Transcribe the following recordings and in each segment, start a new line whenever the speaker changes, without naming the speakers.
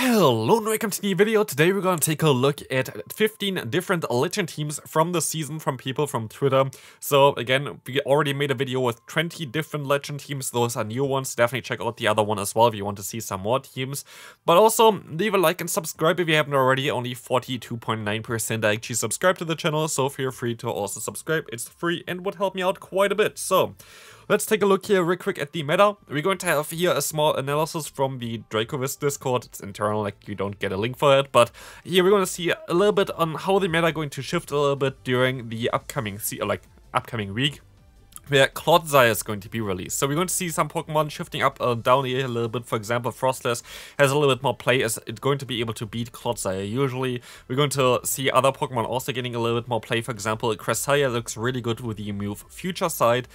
Hello and welcome to the new video. Today we're going to take a look at 15 different legend teams from the season from people from Twitter. So again, we already made a video with 20 different legend teams. Those are new ones. Definitely check out the other one as well if you want to see some more teams. But also leave a like and subscribe if you haven't already. Only 42.9% actually subscribe to the channel, so feel free to also subscribe. It's free and would help me out quite a bit. So let's take a look here real quick at the meta. We're going to have here a small analysis from the Dracovis Discord. It's internal, like you don't get a link for it, but here we're going to see a little bit on how the meta going to shift a little bit during the upcoming week, where Clodsire is going to be released. So we're going to see some Pokemon shifting up and down here a little bit. For example, Frostless has a little bit more play as it's going to be able to beat Clodsire usually. We're going to see other Pokemon also getting a little bit more play. For example, Cresselia looks really good with the move Future Sight.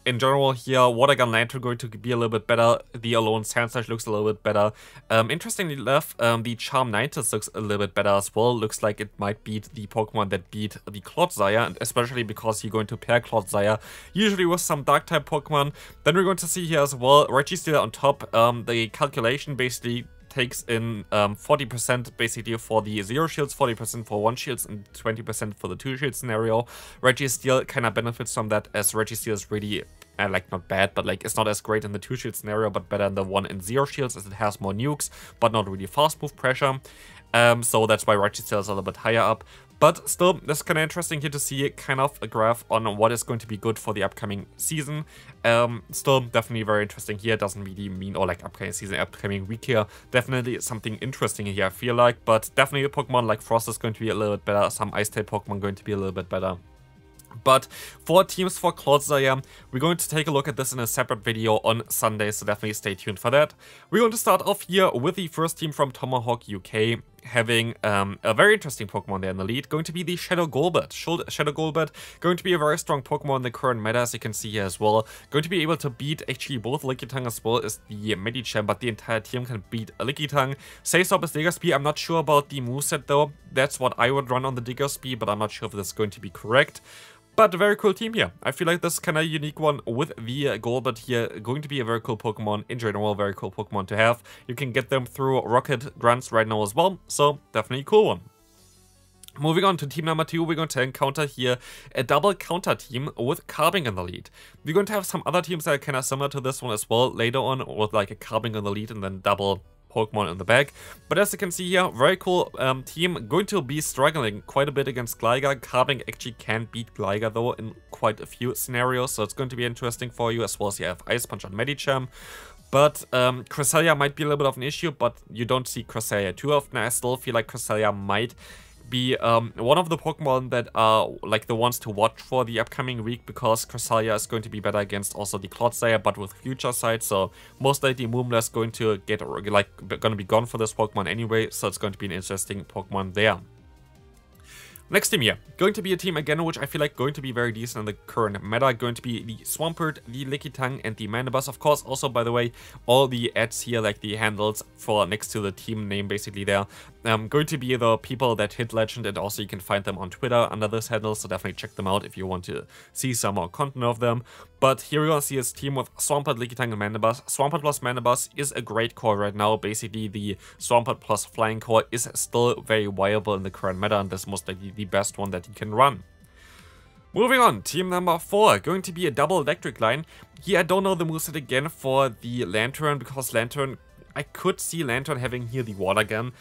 In general here, Watergun Lantern going to be a little bit better. The Alone Sandslash looks a little bit better. Interestingly enough, the Charm Ninetales looks a little bit better as well. Looks like it might beat the Pokemon that beat the Clodsire, and especially because you're going to pair Clodsire usually with some Dark-type Pokemon. Then we're going to see here as well, Registeel on top. The calculation basically takes in 40% basically for the 0 shields, 40% for 1 shields, and 20% for the 2 shield scenario. Registeel kind of benefits from that, as Registeel is really not bad, but like it's not as great in the 2 shield scenario, but better in the 1 and 0 shields, as it has more nukes, but not really fast move pressure. So that's why Registeel is a little bit higher up. But still, this is kind of interesting here to see kind of a graph on what is going to be good for the upcoming season. Still, definitely very interesting here. Doesn't really mean, or like upcoming season, upcoming week here. Definitely something interesting here, I feel like. But definitely a Pokemon like Frost is going to be a little bit better. Some Ice-type Pokemon going to be a little bit better. But for teams for Clodsire, we're going to take a look at this in a separate video on Sunday, so definitely stay tuned for that. We're going to start off here with the first team from Tomahawk UK, having a very interesting Pokemon there in the lead, going to be the Shadow Golbat. Shadow Golbat going to be a very strong Pokemon in the current meta, as you can see here as well. Going to be able to beat actually both Lickitung as well as the Medicham, but the entire team can beat Lickitung. ThxObama is Diggersby. I'm not sure about the moveset though. That's what I would run on the Diggersby, but I'm not sure if this is going to be correct. But a very cool team here. I feel like this is kind of a unique one with the Golbat here. Going to be a very cool Pokemon. In general, very cool Pokemon to have. You can get them through Rocket Grunts right now as well. So, definitely a cool one. Moving on to team number 2, we're going to encounter here a double counter team with Carbink in the lead. We're going to have some other teams that are kind of similar to this one as well later on, with like a Carbink in the lead and then double Pokemon in the back. But as you can see here, very cool team, going to be struggling quite a bit against Gligar. Carbink actually can beat Gligar though in quite a few scenarios, so it's going to be interesting for you, as well as you have Ice Punch on Medicham. But Cresselia might be a little bit of an issue, but you don't see Cresselia too often. I still feel like Cresselia might be one of the Pokemon that are like the ones to watch for the upcoming week, because Cresselia is going to be better against also the Clodsire, but with Future Sight, so most likely Moomla is going to get gonna be gone for this Pokemon anyway, so it's going to be an interesting Pokemon there. Next team here, going to be a team again which I feel like going to be very decent in the current meta. Going to be the Swampert, the Lickitung, and the Mandibuzz. Of course, also by the way, all the ads here, like the handles for next to the team name basically there, going to be the people that hit Legend, and also you can find them on Twitter under this handle, so definitely check them out if you want to see some more content of them. But here we're gonna see this team with Swampert, Lickitung, and Mandibuzz. Swampert plus Mandibuzz is a great core right now. Basically, the Swampert plus Flying core is still very viable in the current meta, and this is most likely the best one that you can run. Moving on, team number 4, going to be a double electric line. Here I don't know the moveset again for the Lantern, because Lantern, I could see Lantern having here the Water Gun.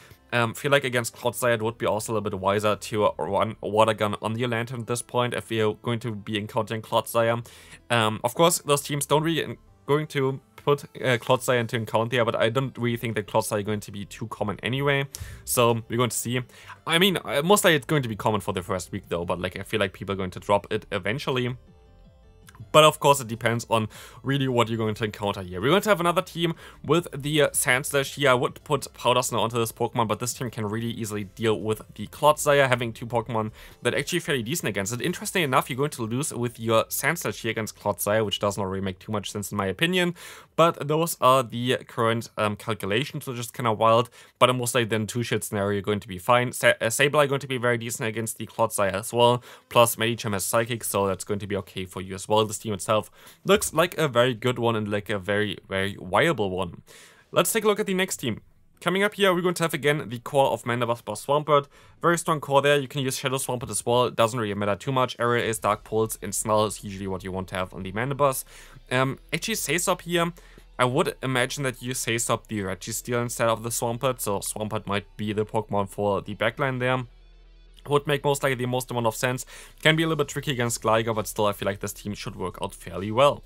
Feel like against Clodsire it would be also a little bit wiser to run a Water Gun on your Lantern at this point if you're going to be encountering Clodsire. Of course, those teams don't really going to put Clodsire into encounter here, but I don't really think that Clodsire is going to be too common anyway. So we're going to see. I mean, most likely it's going to be common for the first week though, but like I feel like people are going to drop it eventually. But of course it depends on really what you're going to encounter here. We're going to have another team with the Sandslash here. I would put Powder Snow onto this Pokemon, but this team can really easily deal with the Clodsire, having 2 Pokemon that are actually fairly decent against it. Interesting enough, you're going to lose with your Sandslash here against Clodsire, which does not really make too much sense in my opinion. But those are the current calculations, which is kind of wild. But most likely then 2 shield scenario, you're going to be fine. Sableye going to be very decent against the Clodsire as well. Plus Medicham has Psychic, so that's going to be okay for you as well. This team itself looks like a very good one and like a very, very viable one. Let's take a look at the next team. Coming up here, we're going to have again the core of Mandibuzz plus Swampert. Very strong core there. You can use Shadow Swampert as well. It doesn't really matter too much. Area Ace, Dark Pulse, and Snarl is usually what you want to have on the Mandibuzz. Actually, Sasop here, I would imagine that you Sasop the Registeel instead of the Swampert. So Swampert might be the Pokemon for the backline there. Would make most likely the most amount of sense. Can be a little bit tricky against Gligar, but still I feel like this team should work out fairly well.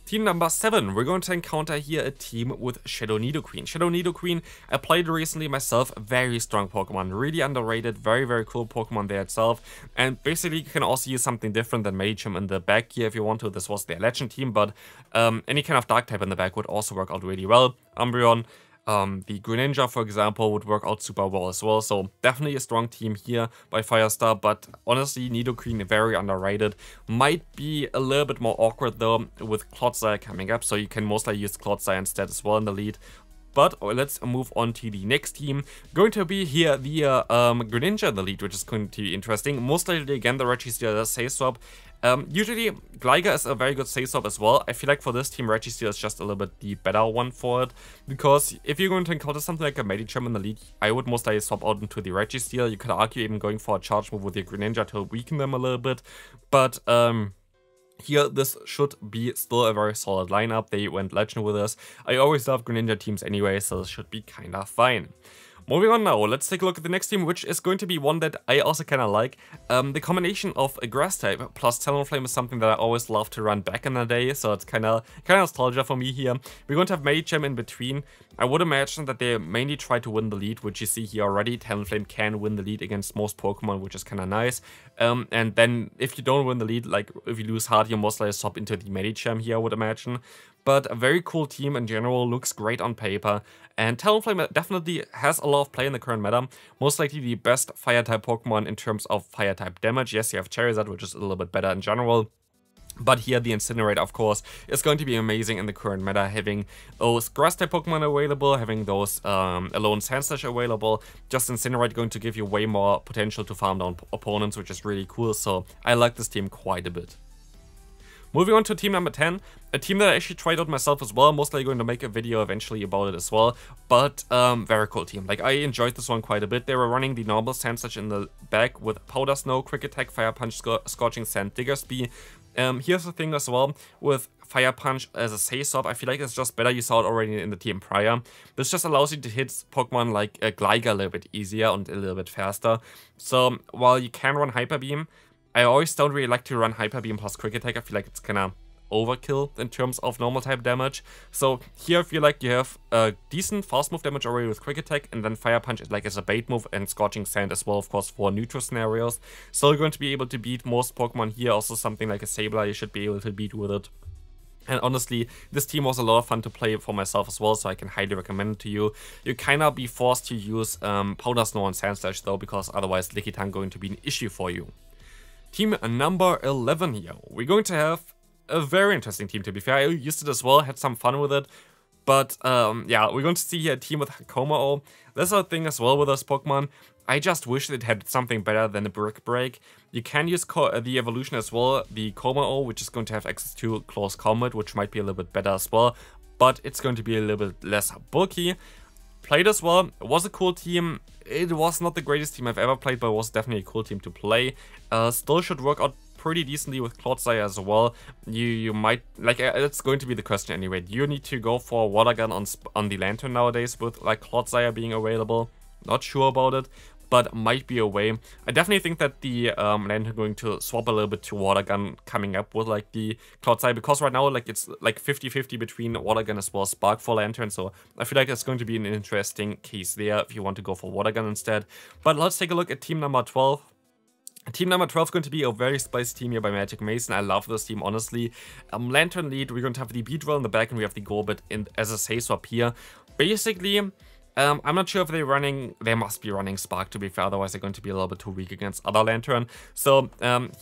Team number 7, we're going to encounter here a team with Shadow Nidoqueen. Shadow Nidoqueen, I played recently myself, very strong Pokemon, really underrated, very cool Pokemon there itself. And basically you can also use something different than Magikarp in the back here if you want to. This was their legend team, but any kind of dark type in the back would also work out really well. Umbreon, the Greninja, for example, would work out super well as well, so definitely a strong team here by Firestar, but honestly, Nidoqueen very underrated. Might be a little bit more awkward though with Clodsire coming up, so you can mostly use Clodsire instead as well in the lead. But let's move on to the next team. Going to be here the Greninja in the lead, which is going to be interesting. Most likely again the Registeel Sasop. Usually Gligar is a very good Sasop as well. I feel like for this team Registeel is just a little bit the better one for it. Because if you're going to encounter something like a Medicham in the lead, I would most likely swap out into the Registeel. You could argue even going for a charge move with your Greninja to weaken them a little bit. But here, this should be still a very solid lineup. They went Legend with us. I always love Greninja teams anyway, so this should be kind of fine. Moving on now, let's take a look at the next team, which is going to be one that I also kind of like. The combination of a Grass type plus Talonflame is something that I always loved to run back in the day, so it's kind of nostalgia for me here. We're going to have Medicham in between. I would imagine that they mainly try to win the lead, which you see here already. Talonflame can win the lead against most Pokemon, which is kind of nice. And then if you don't win the lead, like if you lose hard, you most likely swap into the Medicham here, I would imagine. But a very cool team in general, looks great on paper. And Talonflame definitely has a lot of play in the current meta. Most likely the best Fire-type Pokemon in terms of Fire-type damage. Yes, you have Charizard, which is a little bit better in general. But here the Incinerate, of course, is going to be amazing in the current meta, having those Grass-type Pokemon available, having those Alone Sandslash available. Just Incinerate going to give you way more potential to farm down opponents, which is really cool. So I like this team quite a bit. Moving on to team number 10, a team that I actually tried out myself as well, mostly going to make a video eventually about it as well, but very cool team. Like, I enjoyed this one quite a bit. They were running the normal Sandslash in the back with Powder Snow, Quick Attack, Fire Punch, Scorching Sand, Diggersby. Here's the thing as well, with Fire Punch as a Sasop, I feel like it's just better. You saw it already in the team prior. This just allows you to hit Pokemon like a Gligar a little bit easier and a little bit faster. So, while you can run Hyper Beam, I always don't really like to run Hyper Beam plus Quick Attack. I feel like it's kinda overkill in terms of normal type damage. So here I feel like you have a decent fast move damage already with Quick Attack, and then Fire Punch is like as a bait move, and Scorching Sand as well, of course, for neutral scenarios. Still going to be able to beat most Pokemon here. Also something like a Sableye you should be able to beat with it. And honestly, this team was a lot of fun to play for myself as well, so I can highly recommend it to you. You kinda be forced to use Powder Snow and Sandslash though, because otherwise Lickitung going to be an issue for you. Team number 11 here. We're going to have a very interesting team, to be fair. I used it as well, had some fun with it. But yeah, we're going to see here a team with Kommo-o. There's a thing as well with this Pokemon. I just wish it had something better than a Brick Break. You can use the evolution as well, the Kommo-o, which is going to have access to Close Combat, which might be a little bit better as well. But it's going to be a little bit less bulky. Played as well, it was a cool team. It was not the greatest team I've ever played, but it was definitely a cool team to play. Still should work out pretty decently with Clodsire as well. You might, like, it's going to be the question anyway. Do you need to go for a Water Gun on the Lantern nowadays with, like, Clodsire being available? Not sure about it, but might be a way. I definitely think that the Lantern going to swap a little bit to Water Gun coming up with like the Clodsire, because right now like it's like 50-50 between Water Gun as well as Spark for Lantern, so I feel like it's going to be an interesting case there if you want to go for Water Gun instead. But let's take a look at team number 12. Team number 12 is going to be a very spicy team here by MagicMayson. I love this team, honestly. Lantern lead, we're going to have the Beedrill in the back, and we have the Golbat as a Sasop here. Basically, I'm not sure if they must be running Spark, to be fair, otherwise they're going to be a little bit too weak against other Lantern. So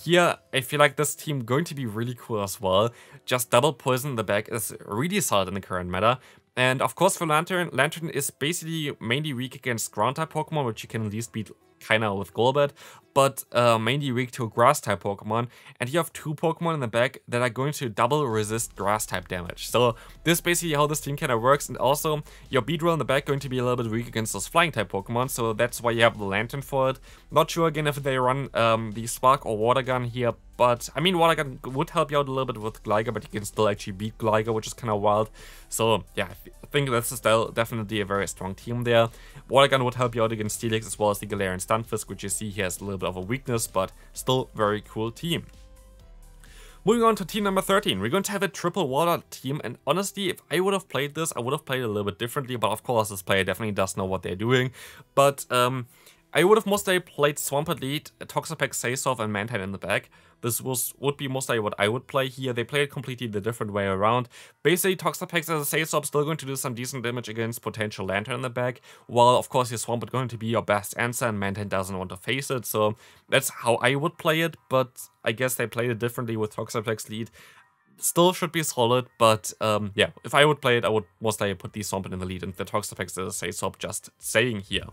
here, I feel like this team going to be really cool as well. Just double Poison in the back is really solid in the current meta. And of course for Lantern is basically mainly weak against Ground-type Pokemon, which you can at least beat kinda with Golbat, but mainly weak to Grass-type Pokemon, and you have 2 Pokemon in the back that are going to double resist Grass-type damage. So this is basically how this team kinda works, and also your Beedrill in the back going to be a little bit weak against those Flying-type Pokemon, so that's why you have the Lantern for it. Not sure again if they run the Spark or Water Gun here, but I mean Water Gun would help you out a little bit with Gligar, but you can still actually beat Gligar, which is kinda wild. So yeah, I think that's still definitely a very strong team there. Water Gun would help you out against Steelix as well as the Galarian Stunfisk, which you see here has a little bit of a weakness, but still very cool team. Moving on to team number 13, we're going to have a triple water team, and honestly, if I would have played this, I would have played it a little bit differently, but of course this player definitely does know what they're doing. But I would have mostly played Swampert lead, Toxapex, Saisoft, and Mantine in the back. This would be mostly what I would play here. They play it completely the different way around. Basically, Toxapex as a Saisoft still going to do some decent damage against potential Lantern in the back, while of course your Swampert going to be your best answer, and Mantine doesn't want to face it. So that's how I would play it, but I guess they played it differently with Toxapex lead. Still should be solid, but yeah, if I would play it, I would most likely put the Swampert in the lead and the Toxapex as a Saisoft, just saying here.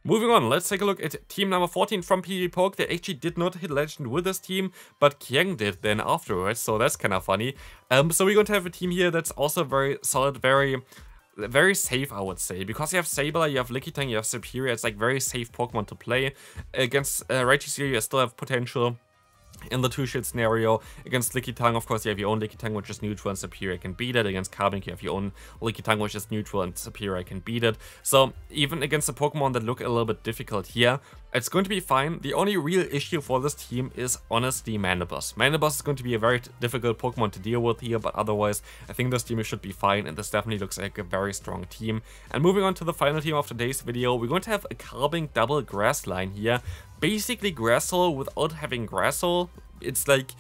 Moving on, let's take a look at team number 14 from PvPoke. They actually did not hit Legend with this team, but Chang did then afterwards, so that's kind of funny. So we're going to have a team here that's also very solid, very safe, I would say, because you have Sableye, you have Lickitung, you have Superior. It's like very safe Pokemon to play. Against Registeel, you still have potential. In the 2-shit scenario, against Lickitung, of course, you have your own Lickitung, which is neutral and Superior can beat it. Against Carbink, you have your own Lickitung, which is neutral and Superior can beat it. So, even against the Pokemon that look a little bit difficult here, it's going to be fine. The only real issue for this team is, honestly, Mandibuzz. Mandibuzz is going to be a very difficult Pokemon to deal with here, but otherwise, I think this team should be fine, and this definitely looks like a very strong team. And moving on to the final team of today's video, we're going to have a Carbink double Grass line here. Basically Grasshole without having Grasshole. It's like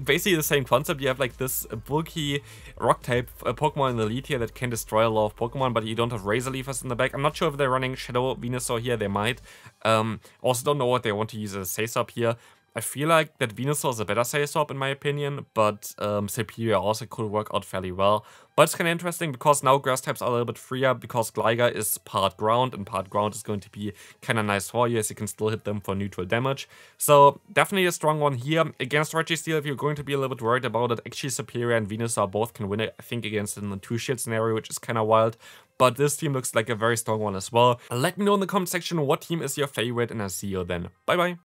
basically the same concept. You have like this bulky rock type Pokemon in the lead here that can destroy a lot of Pokemon, but you don't have Razor Leafers in the back. I'm not sure if they're running Shadow Venusaur here, they might. Also don't know what they want to use as a Saisoft here. I feel like that Venusaur is a better Saisoft in my opinion, but Superior also could work out fairly well. But it's kind of interesting because now grass types are a little bit freer because Gligar is part ground, and part ground is going to be kind of nice for you as you can still hit them for neutral damage. So definitely a strong one here. Against Registeel, if you're going to be a little bit worried about it, actually Superior and Venusaur both can win it, I think, against it in the 2-shit scenario, which is kind of wild. But this team looks like a very strong one as well. Let me know in the comment section what team is your favorite, and I'll see you then. Bye bye.